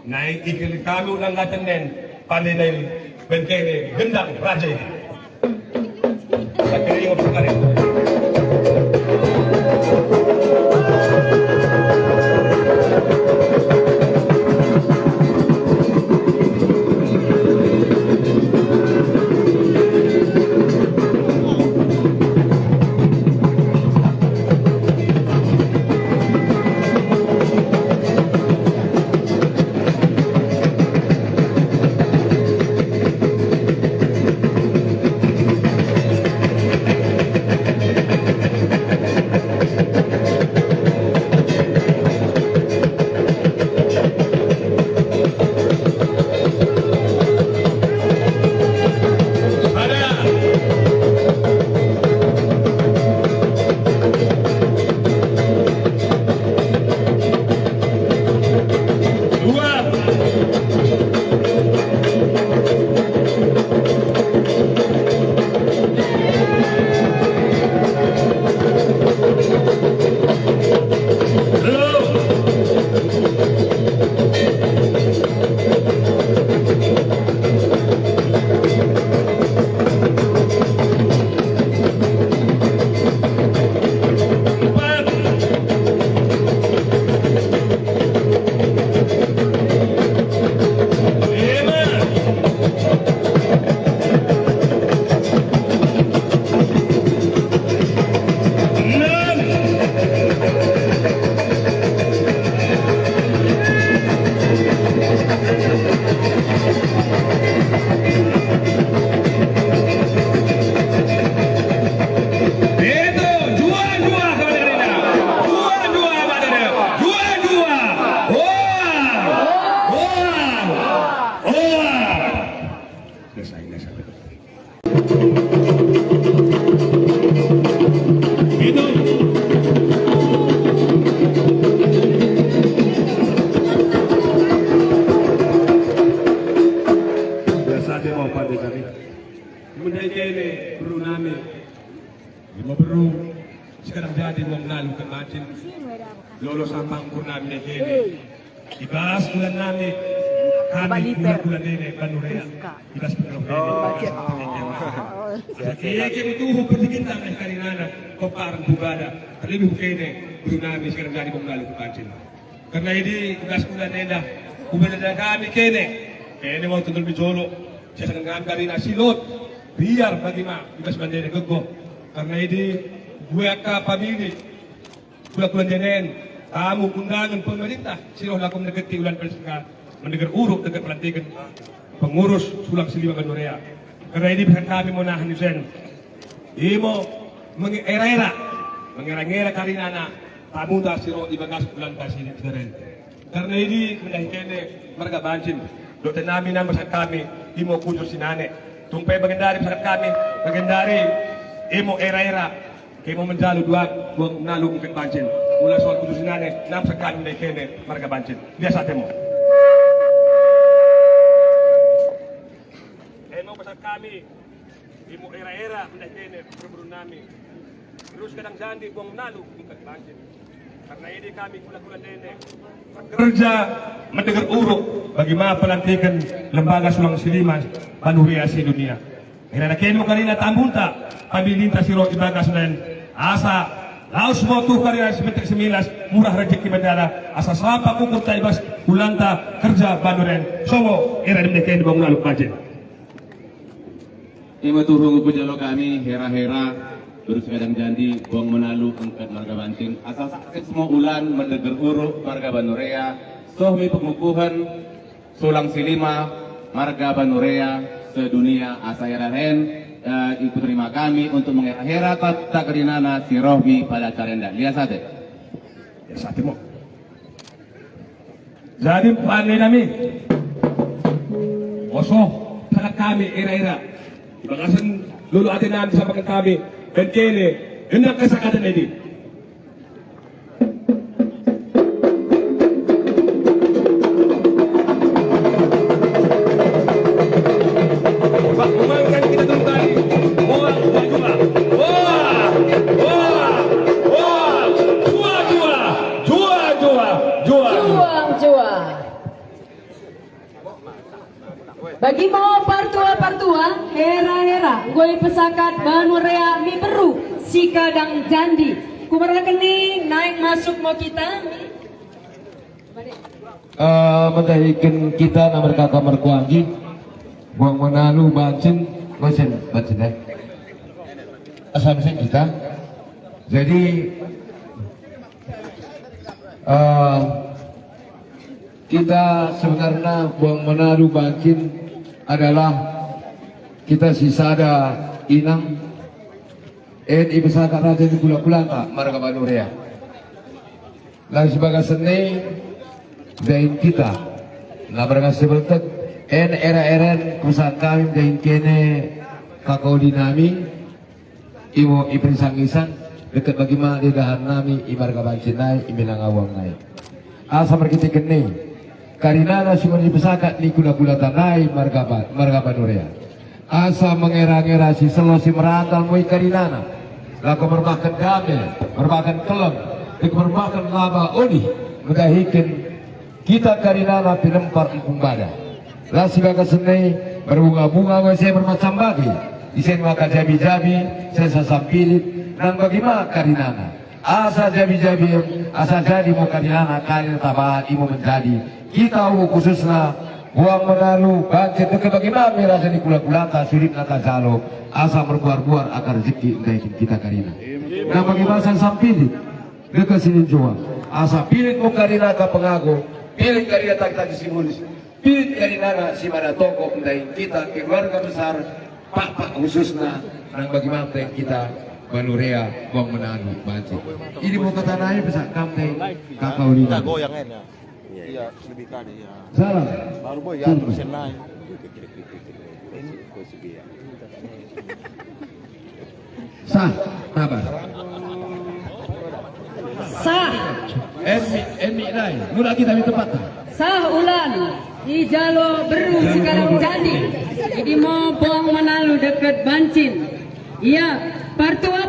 naik ikil kami ulang katanen palinay bentene gendang raja ini. Akhirnya yang berkarir. Sekarang jadi wong nalu kematin lolo sampang purnami ne kene ibas bulan nami kami bulan ini Banurea ibas bulan ini kaya itu seperti kita kan karinana koparan bugada terlebih kene bulan nami sekarang jadi wong nalu kematin karena ini ibas bulan ini kubenada kami kene mau tundul bijolo sekarang kami karina silot biar bagaimana ibas bandere gego karena ini gue akan pamili bulan jenen tamu undangan pemerintah siroh lakum negeri ulan persika mendengar uruk dekat pelantikan pengurus Sulang Silima Banurea karena ini bukan kami mau nahan Yusen imo mengera-ngera karinana tamu dah siroh ibagas bulan kasih keren karena ini mendahikannya mereka bancin dokter nami nama saat kami imo kunjur sinane tumpai bagendari saat kami bagendari imo era-era kayak mau menjalu dua nalu mungkin bancin mulai soal kudusinane nam sekali dari kene mereka bancin biasa temu mau pasal kami imu era-era mendah kene berburu nami terus kadang jandi buang nalu mungkin bancin karena ini kami kula-kula nenek bekerja mendengar uruk bagaimana pelantikan lembaga Sulang Silima Banurea si dunia karena kene mau karina tambunta pabilinta siro ibagas dan asa laos mo tu karya semetik semilas murah rezeki medala asa sapa kukur taibas ulanta kerja Banuren somo era dimdeken bang lalu kajen ima turung pujalo kami hera-hera terus kadang janji buang menalu angkat marga banting asal sakit semua ulan mendeger uruk marga Banurea sohmi pengukuhan Sulang Silima marga Banurea sedunia asa hera-hen ikut terima kami untuk menghera-hera kata kerinana si Rohbi pada calenda. Lihat sate. Ya sate mo. Jadi panen kami. Oso pada kami era-era. Ibagasan lulu atin namin sa pakan kami. Dan kene hendak kesakatan ini. Bagi mo partua hera gue pesakat banurea mi beru sikadang jandi kumarakan nih naik masuk mau kita mentahikan kita nomor kakak merkuangi buang menalu bacin deh asal kita jadi kita sebenarnya buang menalu bacin adalah kita sisada inang ibu sakat raja di pulang-pulang marga banurea lalu sebagai seni dahin kita na barangay sebeltek era-era kusahan kami dahin kene kakao dinami imo ipinsangisan dekat bagaimana di dahan nami imarga bancinay iminangawang nay asa markitikin ni karina na simon ibesakat ni kula-kula tanay marga banurea asa mengera-ngera si selo si merantal mo karinana laku merbakan kami merbakan kelem laku merbakan laba oni mendahikan kita karinana pinempar kumbada lah sebagai seni berbunga-bunga saya bermacam bagi isen maka jabi-jabi saya sasampilit dan bagaimana karinana asa jabi-jabi asa jadi mau karinana karir tabahan imo menjadi kita khususnya buang menalu bancin dekat bagaimana merasa di kula-kulata sulit nata jalo asa berbuar-buar akar rezeki dari kita karina nah bagaimana saya sampili dekat sini jua asa pilih mau karina ke pengago pilih karina tak disimulis pilih karina si mana toko dari kita keluarga besar pak khususnya dan bagaimana kita banurea buang menalu bancin ini mau kata naik besar kamteng kakao lina Iya, lebih kali ya. salah Baru boy ya, terus naik. sah nabar sah Emi nai mula kita di tempat sah ulan di jalo beru sikadang jandi jadi mau buang menalu dekat bancin iya partua